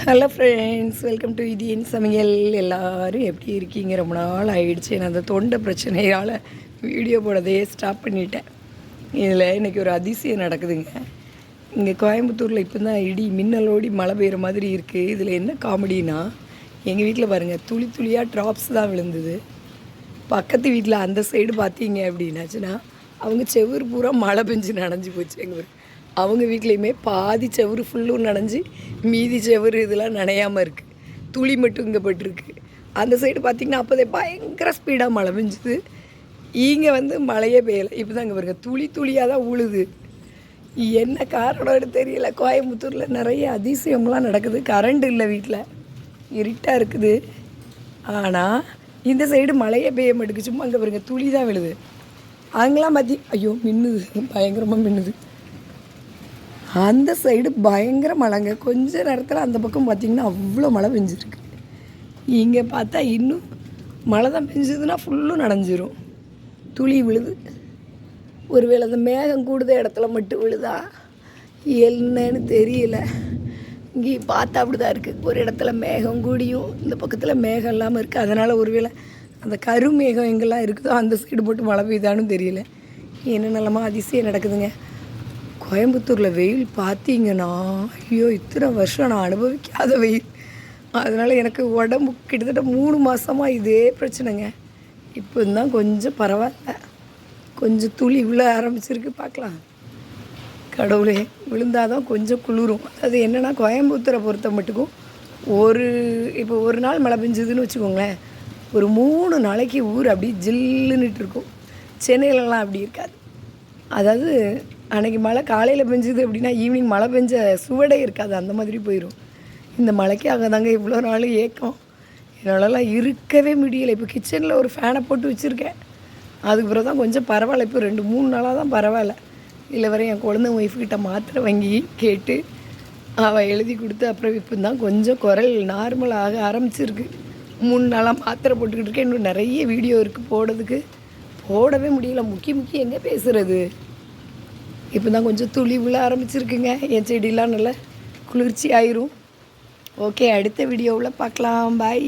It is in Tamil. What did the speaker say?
ஹலோ ஃப்ரெண்ட்ஸ், வெல்கம் டு இதியன் சமையல். எல்லோரும் எப்படி இருக்கீங்க? ரொம்ப நாள் ஆகிடுச்சு. நான் அந்த தொண்டை பிரச்சனையால் வீடியோ போடவே ஸ்டாப் பண்ணிட்டேன். இதில் இன்றைக்கி ஒரு அதிசயம் நடக்குதுங்க. இங்கே கோயம்புத்தூரில் இப்போ தான் இடி மின்னலோடி மழை பெய்கிற மாதிரி இருக்குது. இதில் என்ன காமெடினா, எங்கள் வீட்டில் பாருங்கள், துளி துளியாக ட்ராப்ஸ் தான் விழுந்தது. பக்கத்து வீட்டில் அந்த சைடு பார்த்தீங்க அப்படின்னாச்சுன்னா, அவங்க செவுரு பூரா மழை பெஞ்சு நனைஞ்சி போச்சு. எங்கள் அவங்க வீட்லேயுமே பாதி செவுரு ஃபுல்லும் நனைஞ்சி, மீதி செவுரு இதெல்லாம் நனையாமல் இருக்குது. துளி மட்டும் இங்கே பட்டிருக்கு. அந்த சைடு பார்த்திங்கன்னா அப்போதே பயங்கர ஸ்பீடாக மழை பெஞ்சுது. இங்கே மழையே பெய்யலை. இப்போ தான் இங்கே பாருங்க, துளி துளியாக தான் உழுது. என்ன காரணம்னு தெரியல. கோயம்புத்தூரில் நிறைய அதிசயம்லாம் நடக்குது. கரண்ட் இல்லை, வீட்டில் இருட்டாக இருக்குது. ஆனால் இந்த சைடு மழையே பெய்ய மாட்டேங்குது. சும்மா அங்கே பாருங்க, துளி தான் விழுது. அங்கெல்லாம் பார்த்தி ஐயோ மின்னுது, பயங்கரமாக மின்னுது. அந்த சைடு பயங்கர மழைங்க. கொஞ்ச நேரத்தில் அந்த பக்கம் பார்த்திங்கன்னா அவ்வளோ மழை பெஞ்சிருக்கு. இங்கே பார்த்தா இன்னும் மழை தான் பெஞ்சதுன்னா ஃபுல்லும் நனைஞ்சிரும். துளி விழுது. ஒருவேளை அந்த மேகம் கூடுத இடத்துல மட்டும் விழுதா என்னன்னு தெரியல. இங்கே பார்த்தா அப்படி தான் இருக்குது. ஒரு இடத்துல மேகம் கூடியும் இந்த பக்கத்தில் மேகம் இல்லாமல் இருக்குது. அதனால் ஒருவேளை அந்த கருமேகம் எங்கெல்லாம் இருக்குதோ அந்த சைடு மட்டும் மழை பெய்தான்னு தெரியல. என்னென்னலாமா அதிசயம் நடக்குதுங்க. கோயம்புத்தூரில் வெயில் பார்த்தீங்கன்னா, ஐயோ இத்தனை வருஷம் நான் அனுபவிக்காத வெயில். அதனால் எனக்கு உடம்பு கிட்டத்தட்ட 3 மாதமாக இதே பிரச்சனைங்க. இப்போ தான் கொஞ்சம் பரவாயில்ல, கொஞ்சம் துளி விழ ஆரம்பிச்சிருக்கு. பார்க்கலாம், கடவுளே, விழுந்தால் தான் கொஞ்சம் குளிரும். அது என்னென்னா, கோயம்புத்தூரை பொறுத்த மட்டுக்கும் இப்போ ஒரு நாள் மழை பெஞ்சதுன்னு வச்சுக்கோங்களேன், ஒரு 3 நாளைக்கு ஊர் அப்படி ஜில்லுன்னுட்டு இருக்கும். சென்னையிலலாம் அப்படி இருக்காது. அதாவது அன்றைக்கி மழை காலையில் பெஞ்சுது அப்படின்னா ஈவினிங் மழை பெஞ்ச சுவடே இருக்காது, அந்த மாதிரி போயிடும். இந்த மழைக்காக தாங்க இவ்வளோ நாள் ஏக்கம். என்னாலலாம் இருக்கவே முடியலை. இப்போ கிச்சனில் ஒரு ஃபேனை போட்டு வச்சுருக்கேன். அதுக்கு பிறகு தான் கொஞ்சம் பரவாயில்ல. இப்போ 2-3 நாளாக தான் பரவாயில்ல. இல்லை வரை என் குழந்தை ஒய்ஃப்கிட்ட மாத்திரை வாங்கி கேட்டு அவள் எழுதி கொடுத்து அப்புறம் இப்போ தான் கொஞ்சம் குரல் நார்மல் ஆக ஆரம்பிச்சிருக்கு. 3 நாளாக மாத்திரை போட்டுக்கிட்டு இருக்கேன். இன்னும் நிறைய வீடியோ இருக்குது போடவே முடியல. முக்கி எங்கே பேசுகிறது. இப்போ தான் கொஞ்சம் துளி விழ ஆரம்பிச்சிருக்குங்க. என் செடியெலாம் நல்லா குளிர்ச்சி ஆயிரும். ஓகே, அடுத்த வீடியோவில் பார்க்கலாம். பாய்.